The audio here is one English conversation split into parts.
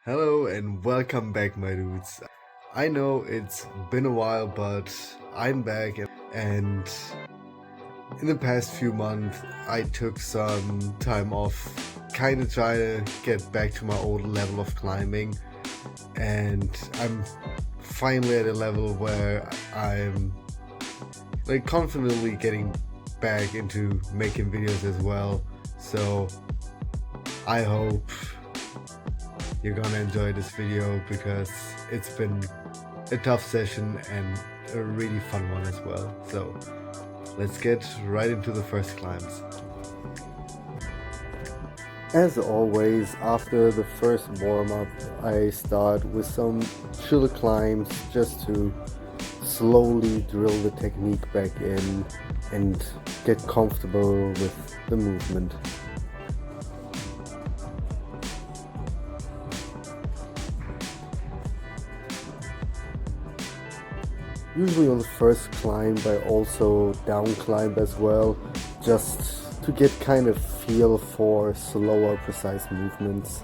Hello and welcome back, my dudes. I know it's been a while, but I'm back, and in the past few months, I took some time off, kind of trying to get back to my old level of climbing, and I'm finally at a level where I'm like confidently getting back into making videos as well. So I hope you're gonna enjoy this video because it's been a tough session and a really fun one as well. So let's get right into the first climbs. As always, after the first warm-up, I start with some chill climbs just to slowly drill the technique back in and get comfortable with the movement. Usually on the first climb I also down climb as well, just to get kind of feel for slower, precise movements.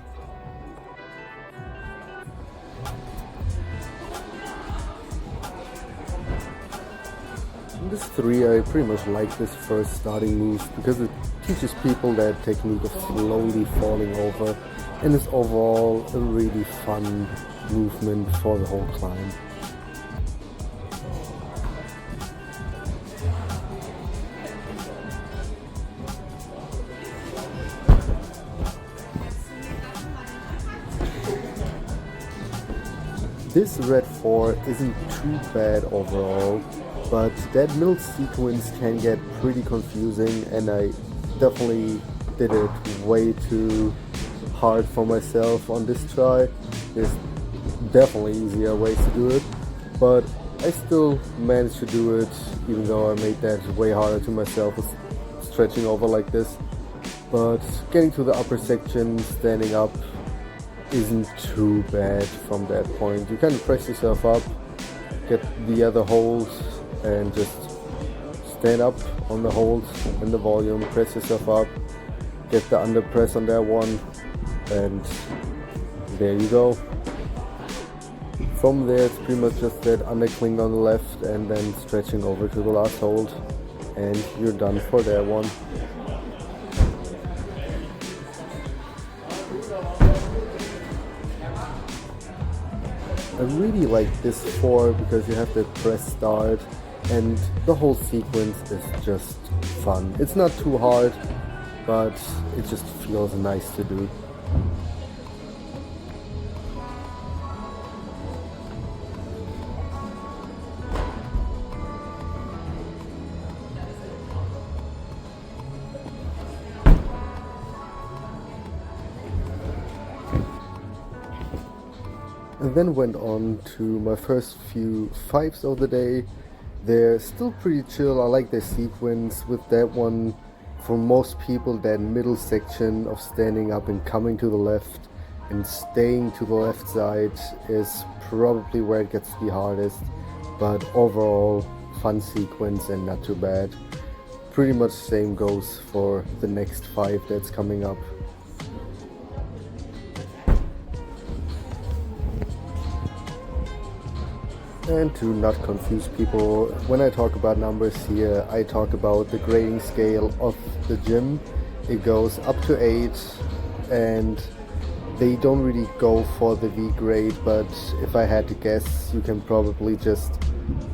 In this 3 I pretty much like this first starting move because it teaches people that technique of slowly falling over, and is overall a really fun movement for the whole climb. This red 4 isn't too bad overall, but that middle sequence can get pretty confusing, and I definitely did it way too hard for myself on this try. There's definitely easier ways to do it, but I still managed to do it even though I made that way harder to myself with stretching over like this. But getting to the upper section, standing up, isn't too bad from that point. You kind of press yourself up, get the other hold, and just stand up on the hold and the volume, press yourself up, get the under press on that one, and there you go. From there it's pretty much just that under cling on the left and then stretching over to the last hold, and you're done for that one. I really like this 4 because you have to press start and the whole sequence is just fun. It's not too hard, but it just feels nice to do. And then went on to my first few 5s of the day. They're still pretty chill. I like their sequence with that one. For most people, that middle section of standing up and coming to the left and staying to the left side is probably where it gets the hardest, but overall fun sequence and not too bad. Pretty much same goes for the next 5 that's coming up. And to not confuse people, when I talk about numbers here, I talk about the grading scale of the gym. It goes up to 8, and they don't really go for the V grade, but if I had to guess, you can probably just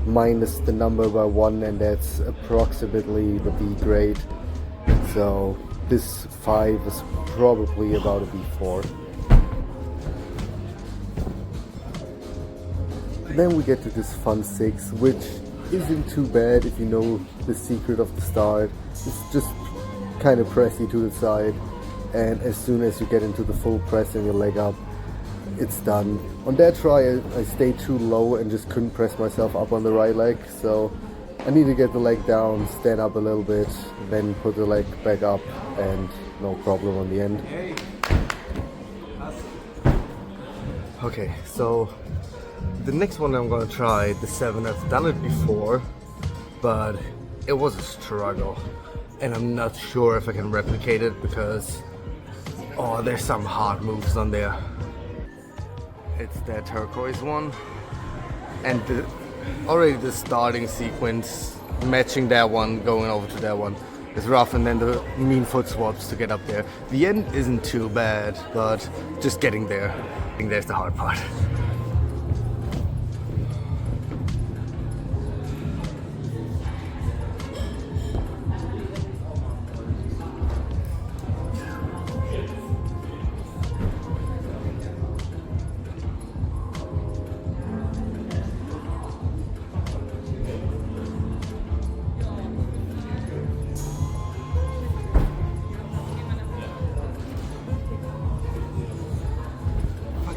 minus the number by 1 and that's approximately the V grade. So this 5 is probably about a V4. Then we get to this fun 6, which isn't too bad if you know the secret of the start. It's just kind of pressy to the side, and as soon as you get into the full press and your leg up, it's done. On that try I stayed too low and just couldn't press myself up on the right leg, so I need to get the leg down, stand up a little bit, then put the leg back up, and no problem on the end. Okay, so the next one I'm gonna try, the 7, I've done it before, but it was a struggle, and I'm not sure if I can replicate it because, oh, there's some hard moves on there. it's that turquoise one, and already the starting sequence matching that one, going over to that one is rough, and then the mean foot swaps to get up there. The end isn't too bad, but just getting there, I think there's the hard part.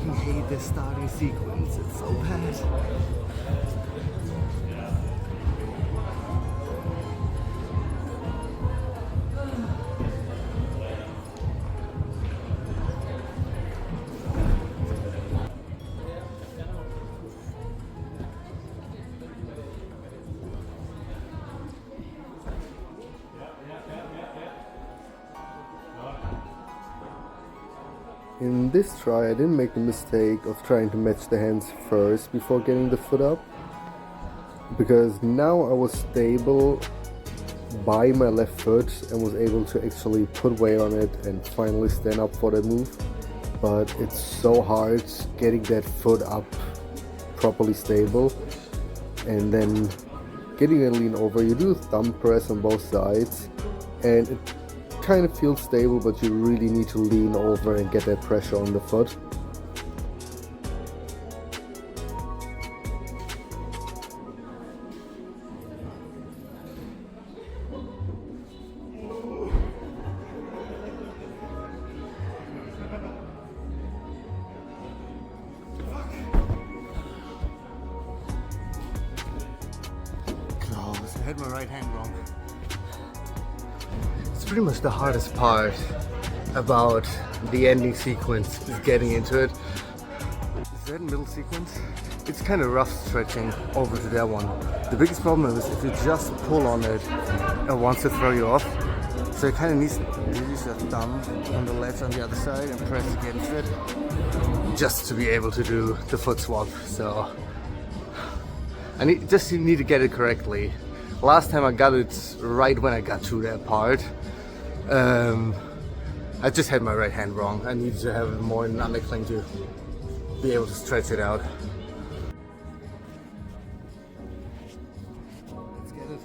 I hate this starting sequence, it's so bad. In this try, I didn't make the mistake of trying to match the hands first before getting the foot up, because now I was stable by my left foot and was able to actually put weight on it and finally stand up for that move. But it's so hard getting that foot up properly stable, and then getting a lean over. You do thumb press on both sides and it kind of feels stable, but you really need to lean over and get that pressure on the foot. Close. I had my right hand wrong. It's pretty much the hardest part about the ending sequence, is getting into it. Is that middle sequence? It's kind of rough stretching over to that one. The biggest problem is if you just pull on it, it wants to throw you off. So it kind of needs to use your thumb on the ledge on the other side and press against it just to be able to do the foot swap. So you need to get it correctly. Last time I got it right when I got to that part. I just had my right hand wrong. I needed to have more in an undercling to be able to stretch it out. Let's get it.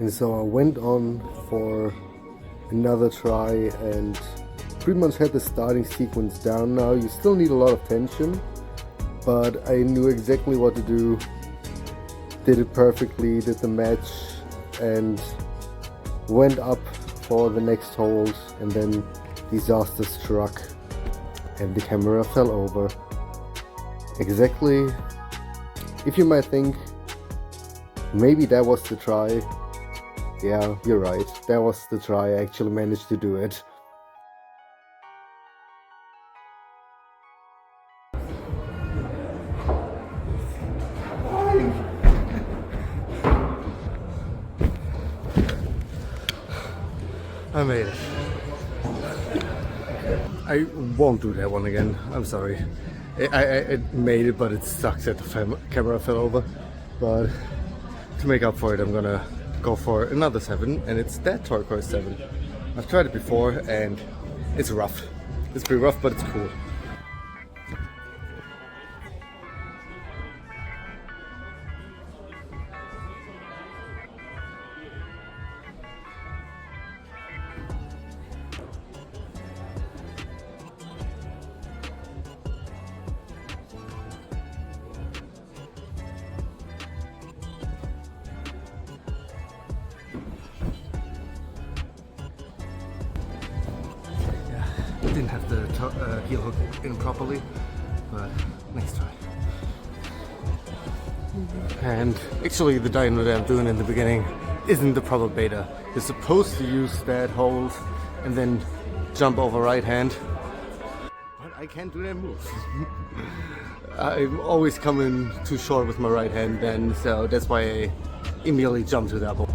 And so I went on for another try and pretty much had the starting sequence down now. You still need a lot of tension, but I knew exactly what to do. Did it perfectly, did the match, and went up for the next hold, and then disaster struck and the camera fell over. Exactly. If you might think maybe that was the try, yeah, you're right, that was the try. I actually managed to do it. I made it. I won't do that one again. I'm sorry. I made it, but it sucks that the camera fell over. But to make up for it, I'm gonna go for another 7, and it's that turquoise 7. I've tried it before, and it's rough. It's pretty rough, but it's cool. Didn't have the heel hook in properly, but next try. And actually the dyno that I'm doing in the beginning isn't the proper beta. You're supposed to use that hold and then jump over right hand, but I can't do that move. I'm always coming too short with my right hand then, so that's why I immediately jump to that ball.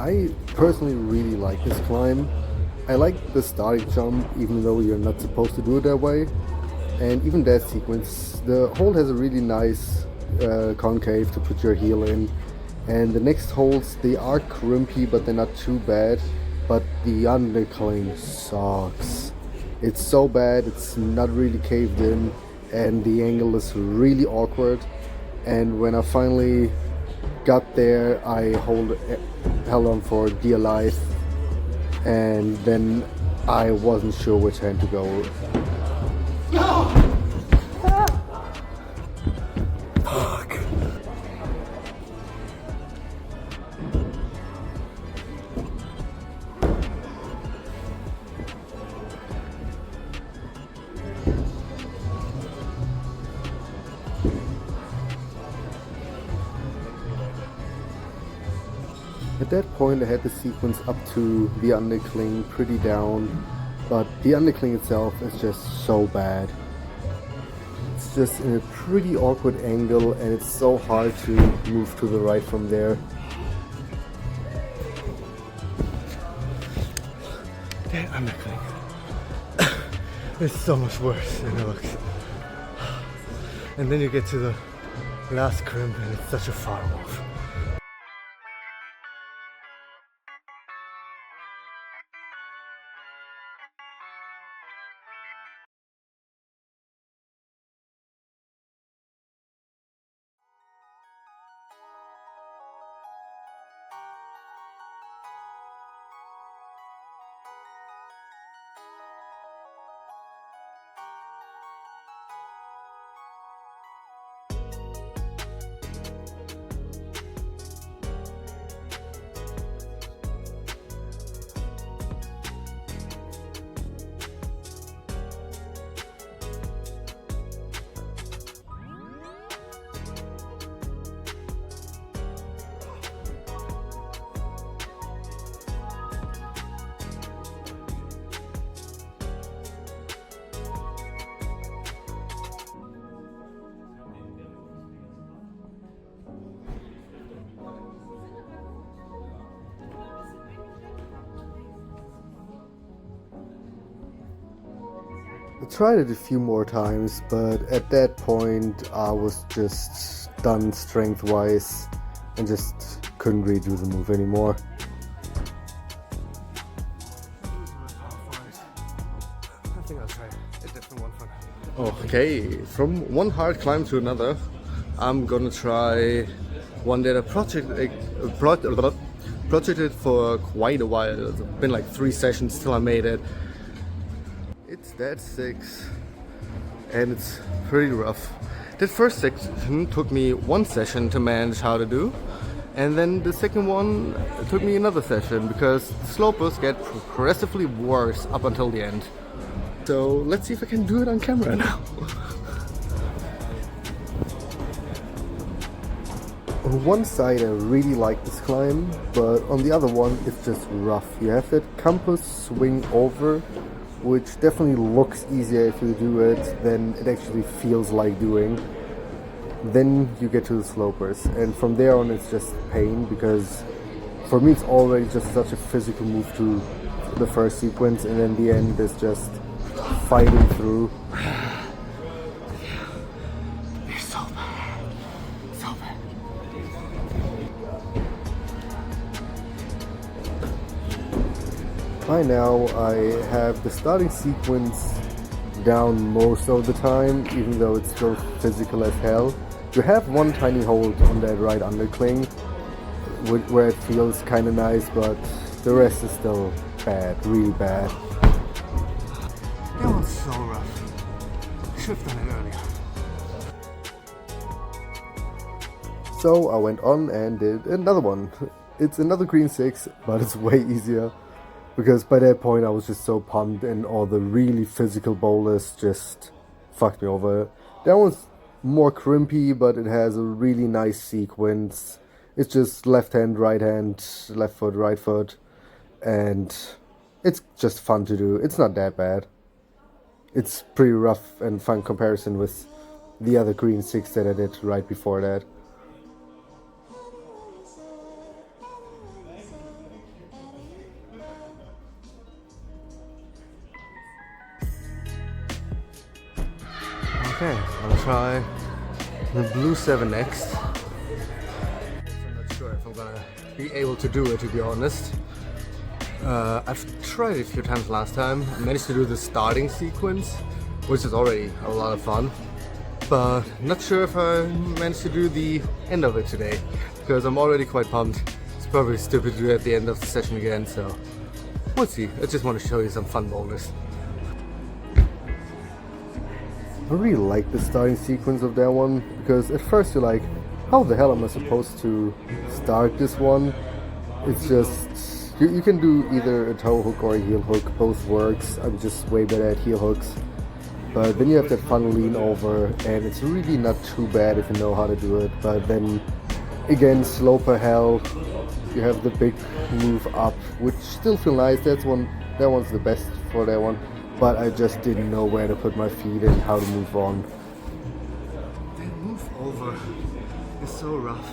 I personally really like this climb. I like the starting jump, even though you're not supposed to do it that way. And even that sequence, the hold has a really nice concave to put your heel in. And the next holds, they are crimpy, but they're not too bad. But the undercling sucks. It's so bad, it's not really caved in, and the angle is really awkward. And when I finally got there, I held on for dear life, and then I wasn't sure which hand to go. Fuck. At that point I had the sequence up to the undercling pretty down, but the undercling itself is just so bad. It's just in a pretty awkward angle and it's so hard to move to the right from there. That undercling is so much worse than it looks. And then you get to the last crimp and it's such a far move. I tried it a few more times, but at that point I was just done strength-wise and just couldn't redo the move anymore. I think I'll try a different one for now. Okay, from one hard climb to another, I'm gonna try one that I projected for quite a while. It's been like 3 sessions till I made it. It's that 6 and it's pretty rough. That first section took me 1 session to manage how to do, and then the second one took me another session because the slopes get progressively worse up until the end. So let's see if I can do it on camera now. On one side I really like this climb, but on the other one it's just rough. You have that compass swing over, which definitely looks easier if you do it than it actually feels like doing. Then you get to the slopers, and from there on it's just pain, because for me it's already just such a physical move to the first sequence, and then the end is just fighting through. It's so bad. So bad. By now I have the starting sequence down most of the time, even though it's still physical as hell. You have one tiny hold on that right undercling where it feels kind of nice, but the rest is still bad, really bad. That one's so rough. Should have done it earlier. So I went on and did another one. It's another green 6, but it's way easier, because by that point I was just so pumped and all the really physical boulders just fucked me over. That one's more crimpy, but it has a really nice sequence. It's just left hand, right hand, left foot, right foot, and it's just fun to do. It's not that bad. It's pretty rough and fun comparison with the other green 6 that I did right before that. the blue 7 next. I'm not sure if I'm gonna be able to do it, to be honest. I've tried it a few times last time. I managed to do the starting sequence, which is already a lot of fun. But not sure if I managed to do the end of it today, because I'm already quite pumped. It's probably stupid to do it at the end of the session again, so we'll see. I just want to show you some fun boulders. I really like the starting sequence of that one, because at first you're like, how the hell am I supposed to start this one? It's just, you can do either a toe hook or a heel hook, both works. I'm just way better at heel hooks. But then you have that fun lean over, and it's really not too bad if you know how to do it. But then again, sloper hell, you have the big move up, which still feel nice. That one's the best for that one. But I just didn't know where to put my feet and how to move on. That move over is so rough.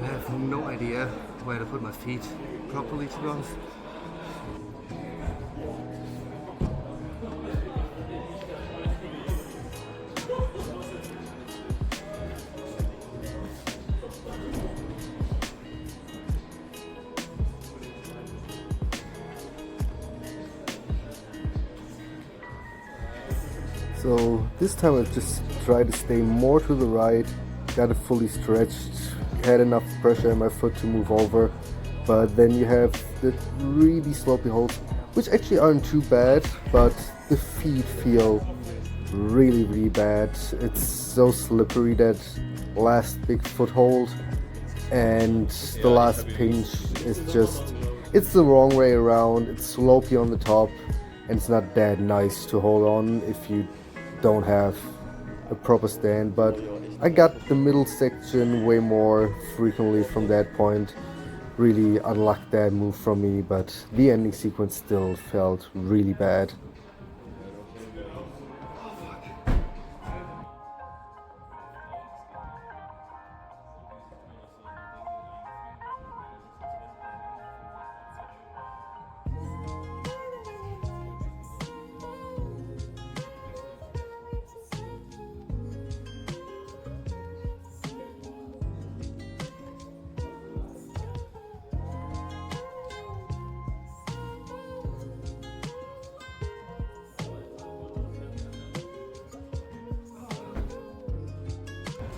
I have no idea where to put my feet properly, to be honest. So this time I just tried to stay more to the right, got it fully stretched, had enough pressure in my foot to move over, but then you have the really slopey holds, which actually aren't too bad, but the feet feel really bad. It's so slippery, that last big foothold, and the last pinch is just, it's the wrong way around. It's slopey on the top, and it's not that nice to hold on if you don't have a proper stand. But I got the middle section way more frequently from that point. Really unlocked that move from me, but the ending sequence still felt really bad.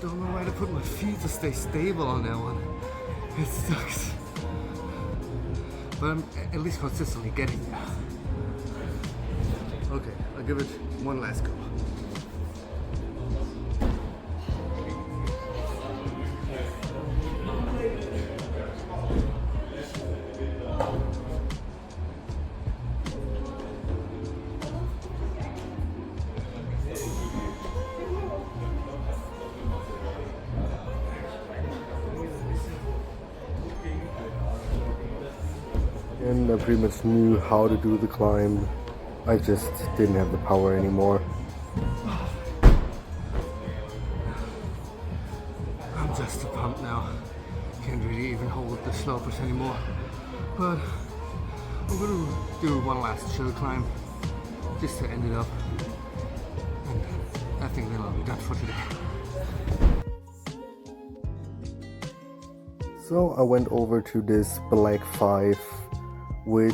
Don't know where to put my feet to stay stable on that one. It sucks. But I'm at least consistently getting there. Okay, I'll give it one last go. And I pretty much knew how to do the climb. I just didn't have the power anymore. I'm just a pump now. Can't really even hold the slopers anymore. But I'm gonna do one last chill climb just to end it up. And I think then I'll be done for today. So I went over to this black 5, which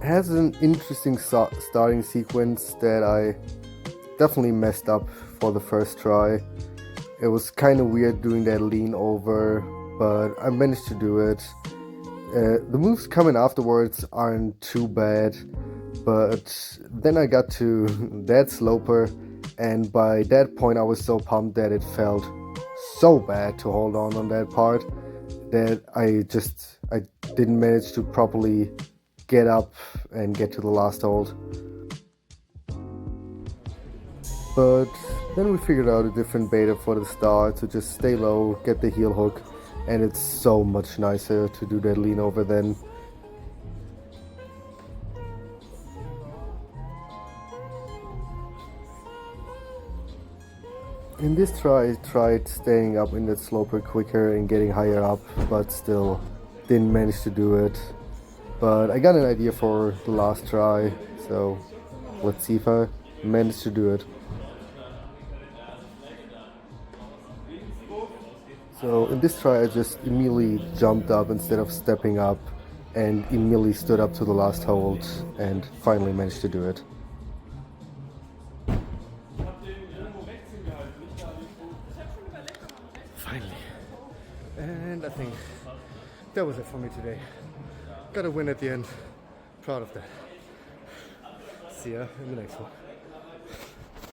has an interesting starting sequence that I definitely messed up for the first try. It was kind of weird doing that lean over, but I managed to do it. The moves coming afterwards aren't too bad, but then I got to that sloper, and by that point I was so pumped that it felt so bad to hold on that part that I didn't manage to properly get up and get to the last hold. But then we figured out a different beta for the start, to just stay low, get the heel hook, and it's so much nicer to do that lean over then. In this try, I tried staying up in that sloper quicker and getting higher up, but still didn't manage to do it. But I got an idea for the last try, so let's see if I manage to do it. So in this try I just immediately jumped up instead of stepping up and immediately stood up to the last hold and finally managed to do it. Finally. And I think that was it for me today. Got a win at the end. Proud of that. See ya in the next one.